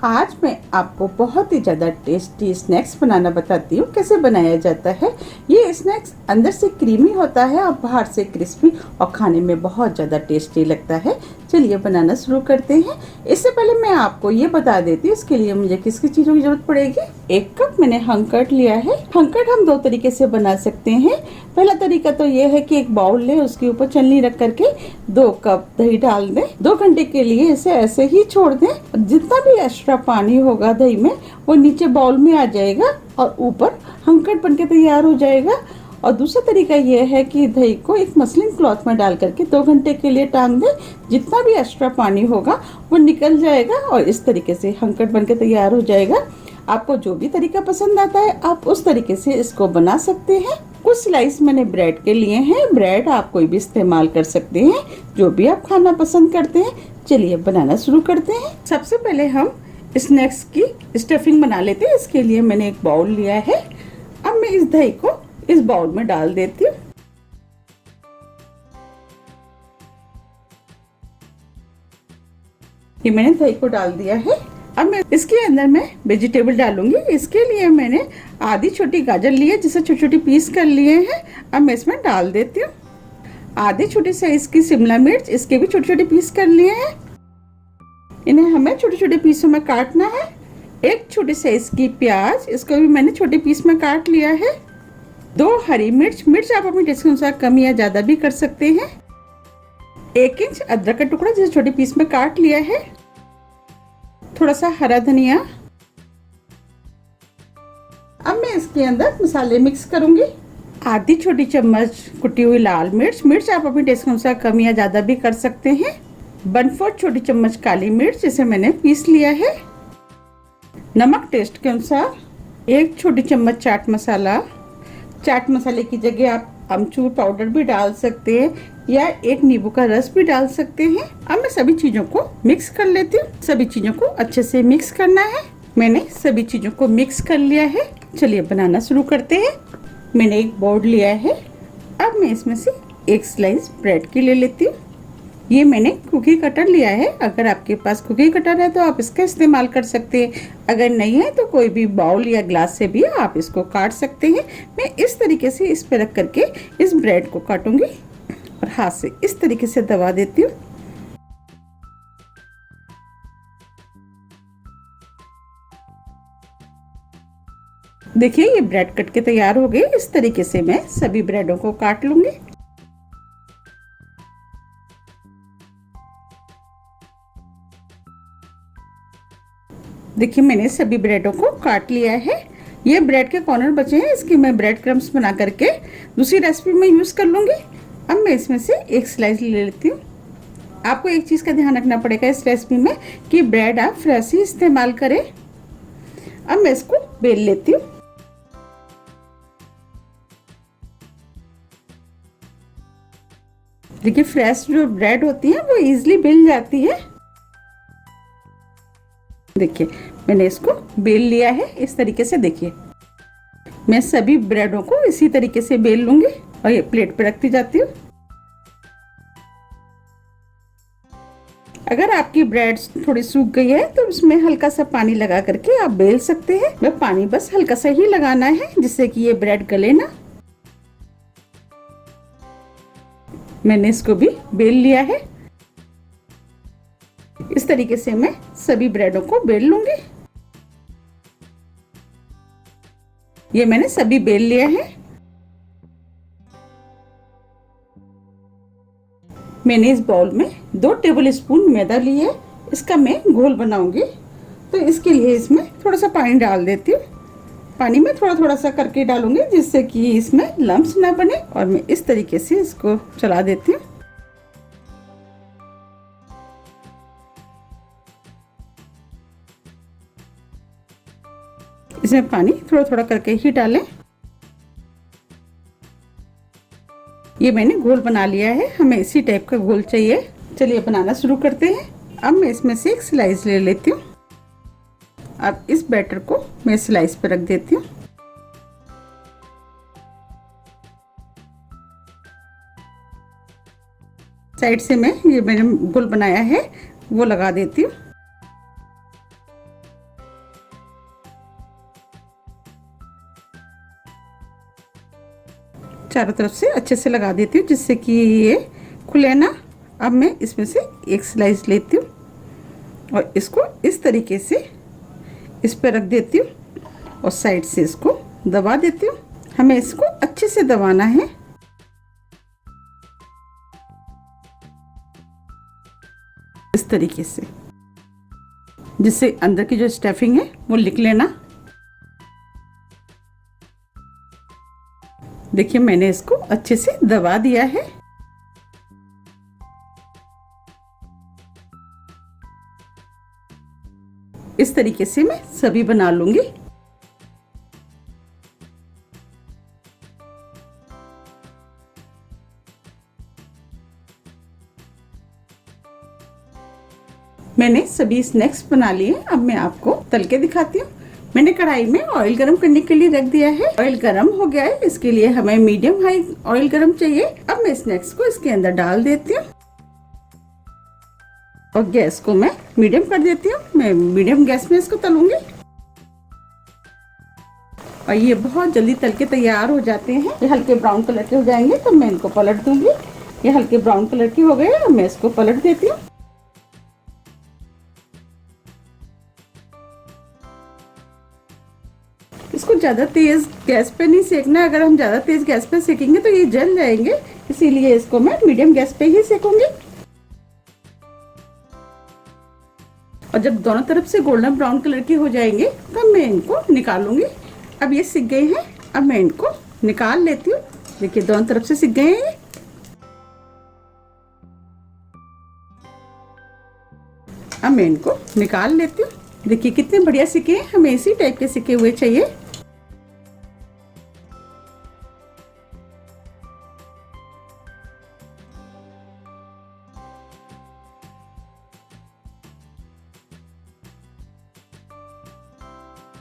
आज मैं आपको बहुत ही ज़्यादा टेस्टी स्नैक्स बनाना बताती हूँ कैसे बनाया जाता है। ये स्नैक्स अंदर से क्रीमी होता है और बाहर से क्रिस्पी और खाने में बहुत ज़्यादा टेस्टी लगता है। चलिए बनाना शुरू करते हैं। इससे पहले मैं आपको ये बता देती हूँ इसके लिए मुझे किस किस चीज़ों की जरूरत पड़ेगी। 1 कप मैंने हंकट लिया है। हंकट हम 2 तरीके से बना सकते हैं। पहला तरीका तो ये है कि एक बाउल ले, उसके ऊपर छलनी रख करके 2 कप दही डाल दें। 2 घंटे के लिए इसे ऐसे ही छोड़ दें। जितना भी एक्स्ट्रा पानी होगा दही में वो नीचे बाउल में आ जाएगा और ऊपर हंकट बनके तैयार हो जाएगा। और दूसरा तरीका यह है कि दही को एक मसलिन क्लॉथ में डाल करके 2 घंटे के लिए टांग दें। जितना भी एक्स्ट्रा पानी होगा वो निकल जाएगा और इस तरीके से हंकट बनके तैयार हो जाएगा। आपको जो भी तरीका पसंद आता है आप उस तरीके से इसको बना सकते हैं। कुछ स्लाइस मैंने ब्रेड के लिए हैं। ब्रेड आप कोई भी इस्तेमाल कर सकते हैं, जो भी आप खाना पसंद करते हैं। चलिए बनाना शुरू करते हैं। सबसे पहले हम स्नैक्स की स्टफिंग बना लेते हैं। इसके लिए मैंने एक बाउल लिया है। अब मैं इस दही को इस बाउल में डाल देती हूँ। ये मैंने दही को डाल दिया है। अब मैं इसके अंदर मैं वेजिटेबल डालूंगी। इसके लिए मैंने आधी छोटी गाजर ली है जिसे छोटी छोटी पीस कर लिए हैं। अब मैं इसमें डाल देती हूँ। आधी छोटी साइज की शिमला मिर्च, इसके भी छोटे छोटे पीस कर लिए हैं। इन्हें हमें छोटे छोटे पीसों में काटना है। 1 छोटी साइज की प्याज, इसको भी मैंने छोटे पीस में काट लिया है। 2 हरी मिर्च, मिर्च आप अपनी टेस्ट के अनुसार कम या ज्यादा भी कर सकते हैं। 1 इंच अदरक का टुकड़ा जिसे छोटे पीस में काट लिया है। थोड़ा सा हरा धनिया। अब मैं इसके अंदर मसाले मिक्स करूंगी। आधी छोटी चम्मच कुटी हुई लाल मिर्च, मिर्च आप अपनी टेस्ट के अनुसार कम या ज्यादा भी कर सकते हैं। 1/4 छोटी चम्मच काली मिर्च, जिसे मैंने पीस लिया है। नमक टेस्ट के अनुसार। 1 छोटी चम्मच चाट मसाला। चाट मसाले की जगह आप अमचूर पाउडर भी डाल सकते हैं या 1 नींबू का रस भी डाल सकते हैं। अब मैं सभी चीजों को मिक्स कर लेती हूँ। सभी चीजों को अच्छे से मिक्स करना है। मैंने सभी चीजों को मिक्स कर लिया है। चलिए बनाना शुरू करते हैं। मैंने एक बोर्ड लिया है। अब मैं इसमें से 1 स्लाइस ब्रेड की ले लेती हूँ। ये मैंने कुकी कटर लिया है। अगर आपके पास कुकी कटर है तो आप इसका इस्तेमाल कर सकते हैं। अगर नहीं है तो कोई भी बाउल या ग्लास से भी आप इसको काट सकते हैं। मैं इस तरीके से इस पे रख करके इस ब्रेड को काटूंगी और हाथ से इस तरीके से दबा देती हूँ। देखिए ये ब्रेड कट के तैयार हो गई। इस तरीके से मैं सभी ब्रेडों को काट लूंगी। देखिए मैंने सभी ब्रेडों को काट लिया है। ये ब्रेड के कॉर्नर बचे हैं, इसकी मैं ब्रेड क्रम्स बना करके दूसरी रेसिपी में यूज कर लूंगी। अब मैं इसमें से 1 स्लाइस ले लेती हूँ। आपको एक चीज का ध्यान रखना पड़ेगा इस रेसिपी में कि ब्रेड आप फ्रेश ही इस्तेमाल करें। अब मैं इसको बेल लेती हूँ। देखिए फ्रेश जो ब्रेड होती है वो इजीली बेल जाती है। देखिए मैंने इसको बेल लिया है इस तरीके से। देखिए मैं सभी ब्रेडों को इसी तरीके से बेल लूंगी और ये प्लेट पे रखती जाती हूँ। अगर आपकी ब्रेड थोड़ी सूख गई है तो इसमें हल्का सा पानी लगा करके आप बेल सकते हैं। वह पानी बस हल्का सा ही लगाना है जिससे कि ये ब्रेड गले ना। मैंने इसको भी बेल लिया है। इस तरीके से मैं सभी ब्रेडों को बेल लूंगी। ये मैंने सभी बेल लिया है। मैंने इस बाउल में 2 टेबल स्पून मैदा लिए। इसका मैं घोल बनाऊंगी तो इसके लिए इसमें थोड़ा सा पानी डाल देती हूँ। पानी में थोड़ा थोड़ा सा करके डालूंगी जिससे कि इसमें लम्स ना बने। और मैं इस तरीके से इसको चला देती हूँ। इसमें पानी थोड़ा थोड़ा करके ही डालें। ये मैंने घोल बना लिया है। हमें इसी टाइप का घोल चाहिए। चलिए बनाना शुरू करते हैं। अब मैं इसमें से 1 स्लाइस ले लेती हूँ। अब इस बैटर को मैं स्लाइस पर रख देती हूँ। साइड से मैं ये मैंने घोल बनाया है वो लगा देती हूँ। चारों तरफ से अच्छे से लगा देती हूँ जिससे कि ये खुले ना। अब मैं इसमें से एक स्लाइस लेती हूँ और इसको इस तरीके से इस पर रख देती हूँ और साइड से इसको दबा देती हूँ। हमें इसको अच्छे से दबाना है। इस तरीके से, जिससे अंदर की जो स्टफिंग है वो निकले ना। देखिए मैंने इसको अच्छे से दबा दिया है। इस तरीके से मैं सभी बना लूंगी। मैंने सभी स्नैक्स बना लिए। अब मैं आपको तल के दिखाती हूँ। मैंने कढ़ाई में ऑयल गरम करने के लिए रख दिया है। ऑयल गरम हो गया है, इसके लिए हमें मीडियम हाई ऑयल गरम चाहिए। अब मैं स्नैक्स को इसके अंदर डाल देती हूँ और गैस को मैं मीडियम कर देती हूँ। मैं मीडियम गैस में इसको तलूंगी और ये बहुत जल्दी तल के तैयार हो जाते हैं। ये हल्के ब्राउन कलर के हो जाएंगे तो मैं इनको पलट दूंगी। ये हल्के ब्राउन कलर की हो गए, अब मैं इसको पलट देती हूँ। इसको ज़्यादा तेज़ गैस पे नहीं सेकना। अगर हम ज़्यादा तेज़ गैस पे सेकेंगे तो ये जल जाएंगे, इसीलिए इसको मैं मीडियम गैस पे ही सेकूंगी। और जब दोनों तरफ से गोल्डन ब्राउन कलर की हो जाएंगे तब मैं इनको निकालूंगी। अब ये सिक गए हैं, अब मैं इनको निकाल लेती हूँ। देखिए दोनों तरफ से सिक गए हैं। अब मैं इनको निकाल लेती हूँ। देखिए कितने बढ़िया सिके हैं। हमें इसी टाइप के सिके हुए चाहिए।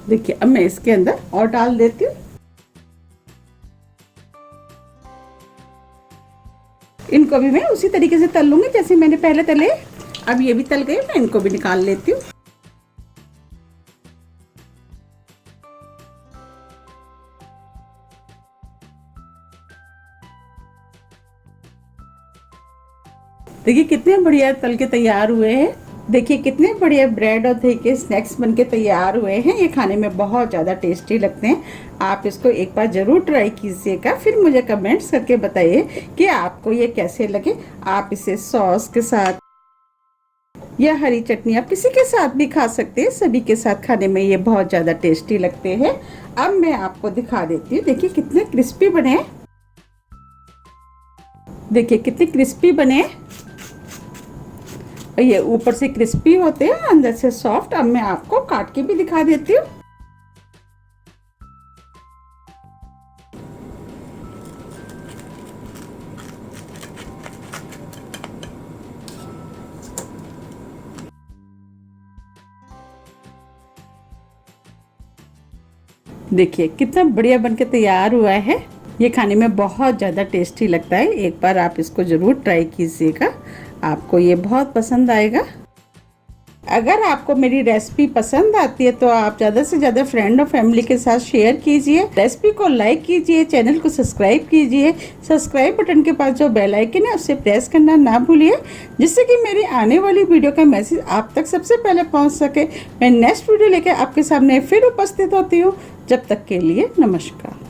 देखिए अब मैं इसके अंदर और डाल देती हूँ। इनको भी मैं उसी तरीके से तल लूंगी जैसे मैंने पहले तले। अब ये भी तल गए, मैं इनको भी निकाल लेती हूँ। देखिए कितने बढ़िया तल के तैयार हुए हैं। देखिए कितने बढ़िया ब्रेड और दही के स्नैक्स बनके तैयार हुए हैं। ये खाने में बहुत ज़्यादा टेस्टी लगते हैं। आप इसको एक बार ज़रूर ट्राई कीजिएगा, फिर मुझे कमेंट्स करके बताइए कि आपको ये कैसे लगे। आप इसे सॉस के साथ या हरी चटनी, आप किसी के साथ भी खा सकते हैं। सभी के साथ खाने में ये बहुत ज़्यादा टेस्टी लगते हैं। अब मैं आपको दिखा देती हूँ। देखिए कितने क्रिस्पी बने हैं। देखिए कितने क्रिस्पी बने हैं। ये ऊपर से क्रिस्पी होते हैं, अंदर से सॉफ्ट। अब मैं आपको काट के भी दिखा देती हूँ। देखिए कितना बढ़िया बनके तैयार हुआ है। ये खाने में बहुत ज़्यादा टेस्टी लगता है। एक बार आप इसको ज़रूर ट्राई कीजिएगा, आपको ये बहुत पसंद आएगा। अगर आपको मेरी रेसिपी पसंद आती है तो आप ज़्यादा से ज़्यादा फ्रेंड और फैमिली के साथ शेयर कीजिए। रेसिपी को लाइक कीजिए, चैनल को सब्सक्राइब कीजिए। सब्सक्राइब बटन के पास जो बेल आइकन है उसे प्रेस करना ना भूलिए, जिससे कि मेरी आने वाली वीडियो का मैसेज आप तक सबसे पहले पहुंच सके। मैं नेक्स्ट वीडियो लेकर आपके सामने फिर उपस्थित होती हूँ। जब तक के लिए नमस्कार।